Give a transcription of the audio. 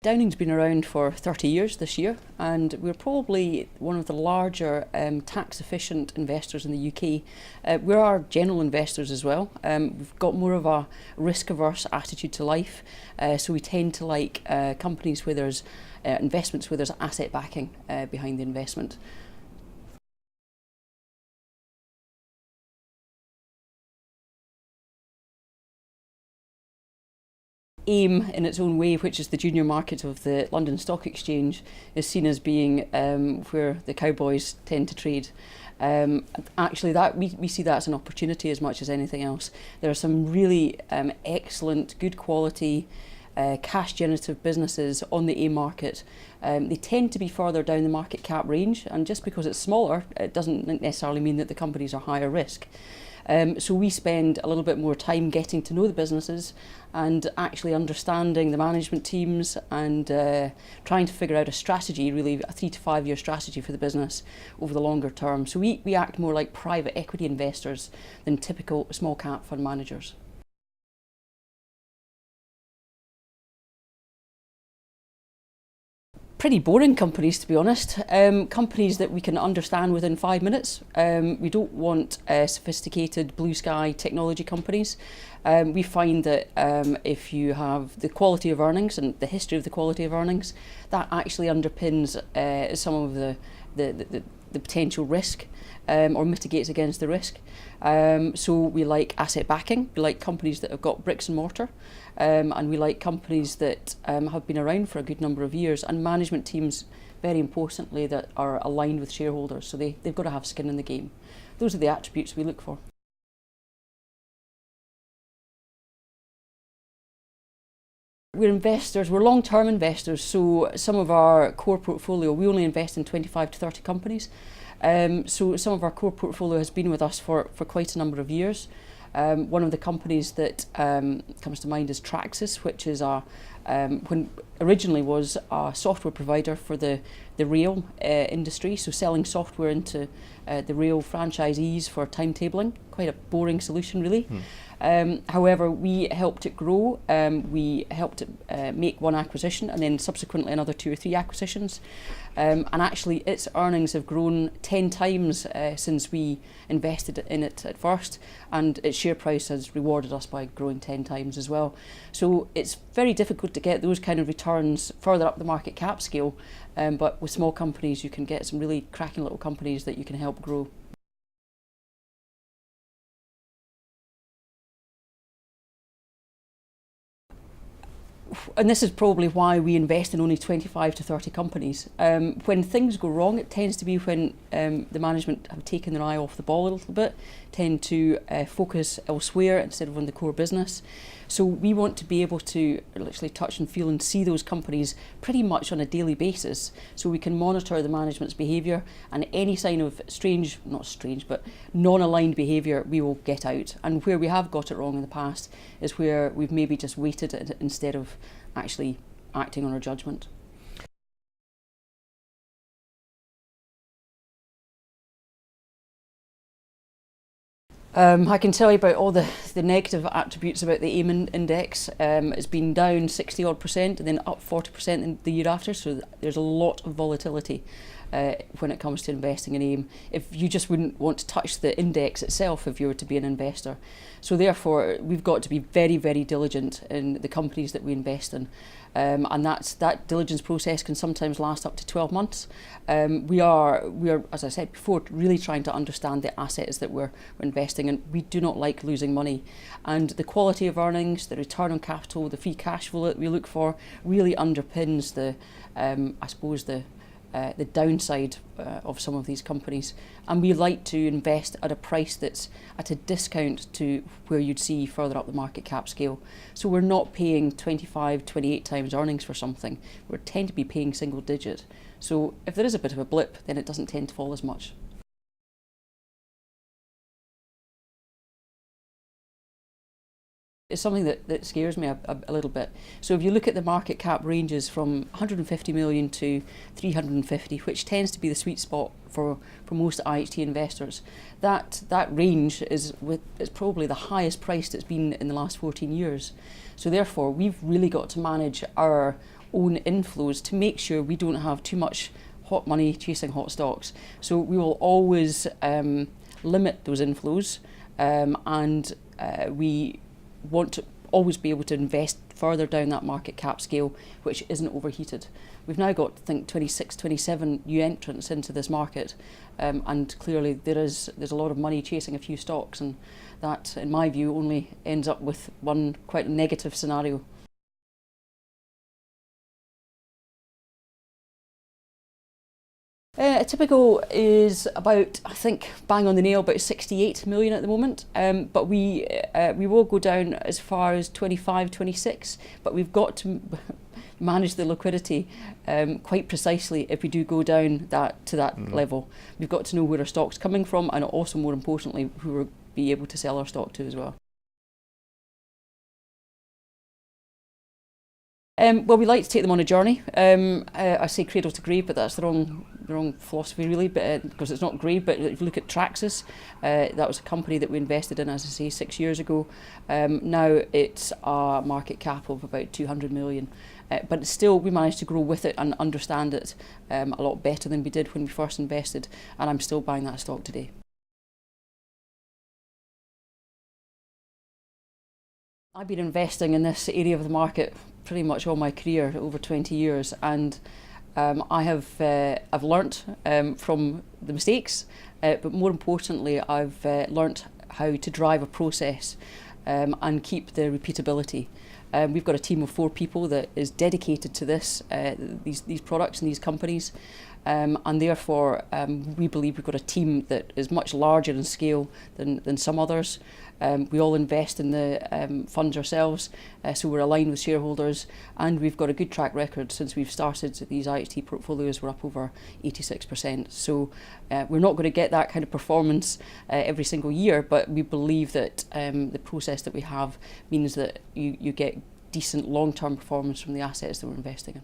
Downing's been around for 30 years this year, and we're probably one of the larger tax efficient investors in the UK. We are general investors as well. We've got more of a risk averse attitude to life, so we tend to like companies where there's investments where there's asset backing behind the investment. AIM, in its own way, which is the junior market of the London Stock Exchange, is seen as being where the cowboys tend to trade. Actually, we see that as an opportunity as much as anything else. There are some really excellent, good quality, cash generative businesses on the AIM market. They tend to be further down the market cap range, and just because it's smaller, it doesn't necessarily mean that the companies are higher risk. So we spend a little bit more time getting to know the businesses and actually understanding the management teams and trying to figure out a strategy, really a 3 to 5 year strategy for the business over the longer term. So we act more like private equity investors than typical small cap fund managers. Pretty boring companies, to be honest. Companies that we can understand within 5 minutes. We don't want sophisticated blue sky technology companies. We find that if you have the quality of earnings and the history of the quality of earnings, that actually underpins some of the potential risk or mitigates against the risk. So we like asset backing, we like companies that have got bricks and mortar, and we like companies that have been around for a good number of years, and management teams, very importantly, that are aligned with shareholders, so they've got to have skin in the game. Those are the attributes we look for. We're investors, we're long-term investors, so some of our core portfolio, we only invest in 25 to 30 companies. So some of our core portfolio has been with us for quite a number of years. One of the companies that comes to mind is Traxys, which is when originally was a software provider for the rail industry, so selling software into the rail franchisees for timetabling. Quite a boring solution, really. However, we helped it grow. We helped it make one acquisition and then subsequently another 2 or 3 acquisitions. And actually its earnings have grown 10 times since we invested in it at first, and its share price has rewarded us by growing 10 times as well. So it's very difficult to get those kind of returns further up the market cap scale, but with small companies you can get some really cracking little companies that you can help grow. And this is probably why we invest in only 25 to 30 companies. When things go wrong, it tends to be when the management have taken their eye off the ball a little bit, tend to focus elsewhere instead of on the core business. So we want to be able to literally touch and feel and see those companies pretty much on a daily basis, so we can monitor the management's behaviour, and any sign of non-aligned behaviour we will get out. And where we have got it wrong in the past is where we've maybe just waited instead of actually acting on our judgment. I can tell you about all the negative attributes about the AIM index. It's been down 60 odd % and then up 40% in the year after, so there's a lot of volatility when it comes to investing in AIM. If you just wouldn't want to touch the index itself if you were to be an investor. So therefore we've got to be very, very diligent in the companies that we invest in. And that diligence process can sometimes last up to 12 months. We are, as I said before, really trying to understand the assets that we're investing in. We do not like losing money. And the quality of earnings, the return on capital, the free cash flow that we look for really underpins the downside of some of these companies. And we like to invest at a price that's at a discount to where you'd see further up the market cap scale. So we're not paying 25, 28 times earnings for something. We tend to be paying single digit. So if there is a bit of a blip, then it doesn't tend to fall as much. It's something that scares me a little bit. So if you look at the market cap ranges from 150 million to 350, which tends to be the sweet spot for most IHT investors, that range is probably the highest priced it's been in the last 14 years. So therefore, we've really got to manage our own inflows to make sure we don't have too much hot money chasing hot stocks. So we will always limit those inflows, and we want to always be able to invest further down that market cap scale, which isn't overheated. We've now got, I think, 26, 27 new entrants into this market, and clearly there's a lot of money chasing a few stocks, and that, in my view, only ends up with one quite negative scenario. A typical is about, I think, bang on the nail, about 68 million at the moment. But we will go down as far as 25, 26. But we've got to manage the liquidity quite precisely if we do go down to that level. We've got to know where our stock's coming from, and also, more importantly, who we'll be able to sell our stock to as well. Well, we like to take them on a journey. I say cradle to grave, but that's the wrong philosophy really, because it's not grave. But if you look at Traxys, that was a company that we invested in, as I say, 6 years ago. Now it's a market cap of about 200 million. But still, we managed to grow with it and understand it a lot better than we did when we first invested, and I'm still buying that stock today. I've been investing in this area of the market pretty much all my career, over 20 years, and I've learnt from the mistakes, but more importantly, I've learnt how to drive a process and keep the repeatability. We've got a team of 4 people that is dedicated to these products and these companies, and therefore we believe we've got a team that is much larger in scale than some others. We all invest in the funds ourselves, so we're aligned with shareholders, and we've got a good track record since we've started these IHT portfolios. We're up over 86%. So we're not going to get that kind of performance every single year, but we believe that the process that we have means that you get decent long-term performance from the assets that we're investing in.